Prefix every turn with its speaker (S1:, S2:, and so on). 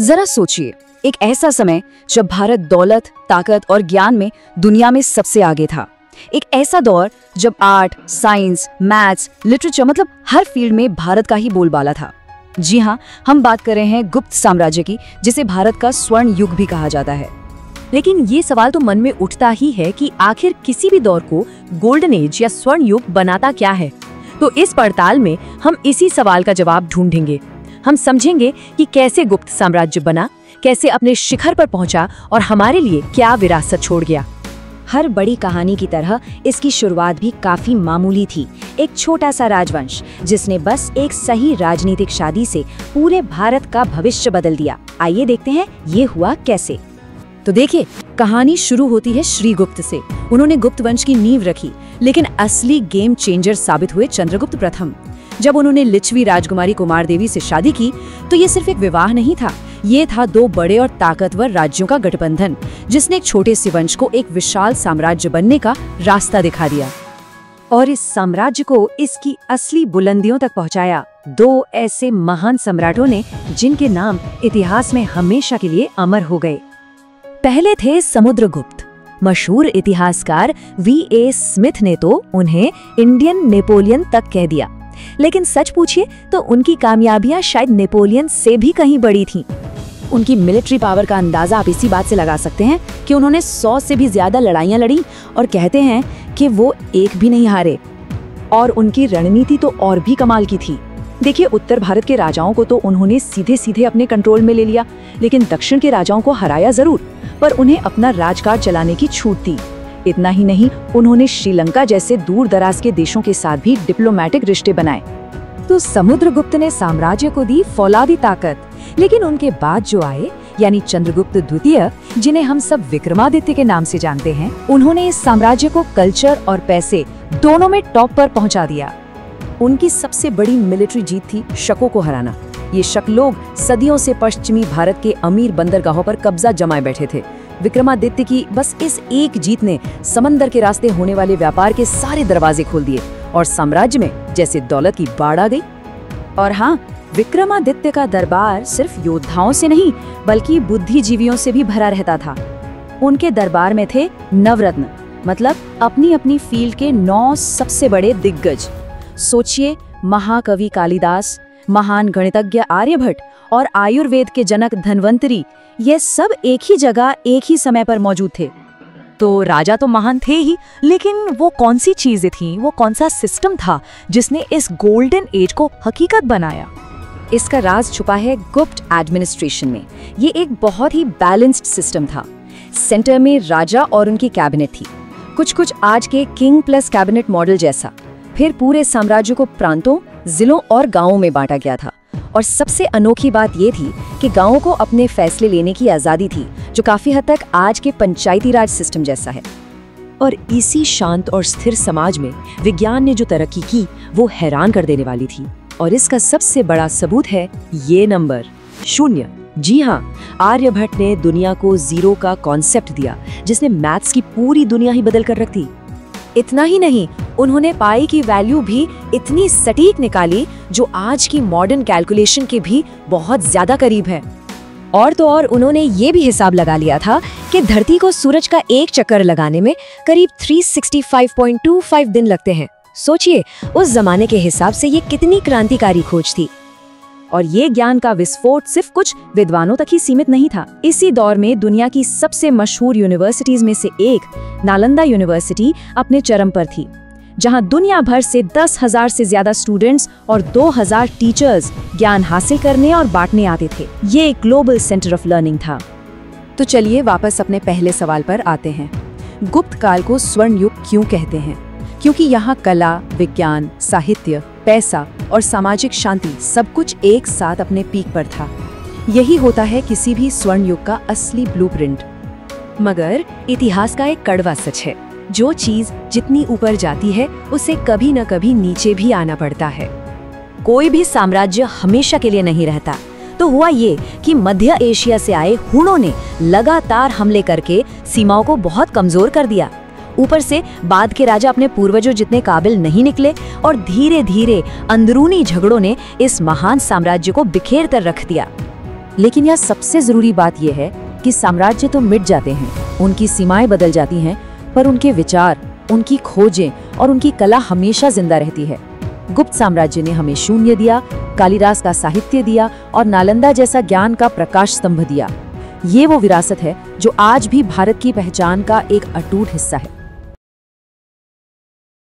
S1: जरा सोचिए, एक ऐसा समय जब भारत दौलत, ताकत और ज्ञान में दुनिया में सबसे आगे था। एक ऐसा दौर जब आर्ट, साइंस, मैथ्स, लिटरेचर मतलब हर फील्ड में भारत का ही बोलबाला था। जी हाँ, हम बात कर रहे हैं गुप्त साम्राज्य की, जिसे भारत का स्वर्ण युग भी कहा जाता है।
S2: लेकिन ये सवाल तो मन में उठता ही है कि आखिर किसी भी दौर को गोल्डन एज या स्वर्ण युग बनाता क्या है। तो इस पड़ताल में हम इसी सवाल का जवाब ढूंढेंगे। हम समझेंगे कि कैसे गुप्त साम्राज्य बना, कैसे अपने शिखर पर पहुंचा और हमारे लिए क्या विरासत छोड़ गया।
S3: हर बड़ी कहानी की तरह इसकी शुरुआत भी काफी मामूली थी। एक छोटा सा राजवंश जिसने बस एक सही राजनीतिक शादी से पूरे भारत का भविष्य बदल दिया। आइए देखते हैं ये हुआ कैसे।
S2: तो देखिए, कहानी शुरू होती है श्रीगुप्त से। उन्होंने गुप्त वंश की नींव रखी, लेकिन असली गेम चेंजर साबित हुए चंद्रगुप्त प्रथम। जब उन्होंने लिच्छवी राजकुमारी कुमार देवी से शादी की तो ये सिर्फ एक विवाह नहीं था, ये था दो बड़े और ताकतवर राज्यों का गठबंधन, जिसने एक छोटे से वंश को एक विशाल साम्राज्य बनने का रास्ता दिखा दिया। और इस साम्राज्य को इसकी असली बुलंदियों तक पहुंचाया दो ऐसे महान सम्राटों ने जिनके नाम इतिहास में हमेशा के लिए अमर हो गए। पहले थे समुद्रगुप्त। मशहूर इतिहासकार V.A. स्मिथ ने तो उन्हें इंडियन नेपोलियन तक कह दिया, लेकिन सच पूछिए तो उनकी कामयाबियां शायद नेपोलियन से भी कहीं बड़ी थीं।
S1: उनकी मिलिट्री पावर का अंदाजा आप इसी बात से लगा सकते हैं कि उन्होंने 100 से भी ज्यादा लड़ाइयां लड़ी और कहते हैं कि वो एक भी नहीं हारे।
S2: और उनकी रणनीति तो और भी कमाल की थी। देखिए, उत्तर भारत के राजाओं को तो उन्होंने सीधे सीधे अपने कंट्रोल में ले लिया, लेकिन दक्षिण के राजाओं को हराया जरूर, पर उन्हें अपना राजकाज चलाने की छूट थी। इतना ही नहीं, उन्होंने श्रीलंका जैसे दूर दराज के देशों के साथ भी डिप्लोमेटिक रिश्ते बनाए। तो समुद्रगुप्त ने साम्राज्य को दी फौलादी ताकत, लेकिन उनके बाद जो आए यानी चंद्रगुप्त द्वितीय, जिन्हें हम सब विक्रमादित्य के नाम से जानते हैं, उन्होंने इस साम्राज्य को कल्चर और पैसे दोनों में टॉप पर पहुंचा दिया। उनकी सबसे बड़ी मिलिट्री जीत थी शकों को हराना। ये शक लोग सदियों से पश्चिमी भारत के अमीर बंदरगाहों पर कब्जा जमाए बैठे थे। विक्रमादित्य की बस इस एक जीत ने समंदर के रास्ते होने वाले व्यापार के सारे दरवाजे खोल दिए और साम्राज्य में जैसे दौलत की बाढ़ आ गई।
S1: और हाँ, विक्रमादित्य का दरबार सिर्फ योद्धाओं से नहीं बल्कि बुद्धिजीवियों से भी भरा रहता था। उनके दरबार में थे नवरत्न, मतलब अपनी अपनी फील्ड के 9 सबसे बड़े दिग्गज। सोचिए, महाकवि कालिदास, महान गणितज्ञ आर्यभट्ट और आयुर्वेद के जनक धन्वंतरी, ये सब एक ही जगह एक ही समय पर मौजूद थे।
S2: तो राजा तो महान थे ही, लेकिन वो कौन सी चीजें थीं, वो कौन सा सिस्टम था जिसने इस गोल्डन एज को हकीकत बनाया?
S1: इसका राज छुपा है गुप्त एडमिनिस्ट्रेशन में। ये एक बहुत ही बैलेंस्ड सिस्टम था। सेंटर में राजा और उनकी कैबिनेट थी, कुछ आज के किंग प्लस कैबिनेट मॉडल जैसा। फिर पूरे साम्राज्य को प्रांतों, जिलों और गांवों में बांटा गया था। और सबसे अनोखी बात ये थी कि गांवों को अपने फैसले लेने की आजादी थी, जो काफी हद तक आज के पंचायती राज सिस्टम जैसा है।
S2: और इसी शांत और स्थिर समाज में विज्ञान ने जो तरक्की की वो हैरान कर देने वाली थी। और इसका सबसे बड़ा सबूत है ये नंबर 0। जी हाँ, आर्यभट्ट ने दुनिया को जीरो का कॉन्सेप्ट दिया, जिसने मैथ्स की पूरी दुनिया ही बदल कर रख दी। इतना ही नहीं, उन्होंने पाई की वैल्यू भी इतनी सटीक निकाली जो आज की मॉडर्न कैलकुलेशन के भी बहुत ज्यादा करीब है।
S3: और तो और उन्होंने ये भी हिसाब लगा लिया था कि धरती को सूरज का एक चक्कर लगाने में करीब 365.25 दिन लगते हैं। सोचिए, उस जमाने के हिसाब से ये कितनी क्रांतिकारी खोज थी।
S1: और ये ज्ञान का विस्फोट सिर्फ कुछ विद्वानों तक ही सीमित नहीं था। इसी दौर में दुनिया की सबसे मशहूर यूनिवर्सिटीज में से एक नालंदा यूनिवर्सिटी अपने चरम पर थी, जहां दुनिया भर से 10,000 से ज्यादा स्टूडेंट्स और 2,000 टीचर्स ज्ञान हासिल करने और बांटने आते थे। ये एक ग्लोबल सेंटर ऑफ लर्निंग था। तो चलिए वापस अपने पहले सवाल पर आते हैं। गुप्त काल को स्वर्ण युग क्यों कहते हैं? क्योंकि यहाँ कला, विज्ञान, साहित्य, पैसा और सामाजिक शांति सब कुछ एक साथ अपने पीक पर था। यही होता है किसी भी स्वर्ण युग का असली ब्लूप्रिंट।
S2: मगर इतिहास का एक कड़वा सच है, जो चीज जितनी ऊपर जाती है उसे कभी न कभी नीचे भी आना पड़ता है।
S3: कोई भी साम्राज्य हमेशा के लिए नहीं रहता। तो हुआ ये कि मध्य एशिया से आए हुनों ने लगातार हमले करके सीमाओं को बहुत कमजोर कर दिया। ऊपर से बाद के राजा अपने पूर्वजों जितने काबिल नहीं निकले और धीरे धीरे अंदरूनी झगड़ों ने इस महान साम्राज्य को बिखेर कर रख दिया।
S1: लेकिन यह सबसे जरूरी बात यह है कि साम्राज्य तो मिट जाते हैं, उनकी सीमाएं बदल जाती हैं, पर उनके विचार, उनकी खोजें और उनकी कला हमेशा जिंदा रहती है। गुप्त साम्राज्य ने हमें शून्य दिया, कालिदास का साहित्य दिया और नालंदा जैसा ज्ञान का प्रकाश स्तंभ दिया। ये वो विरासत है जो आज भी भारत की पहचान का एक अटूट हिस्सा है।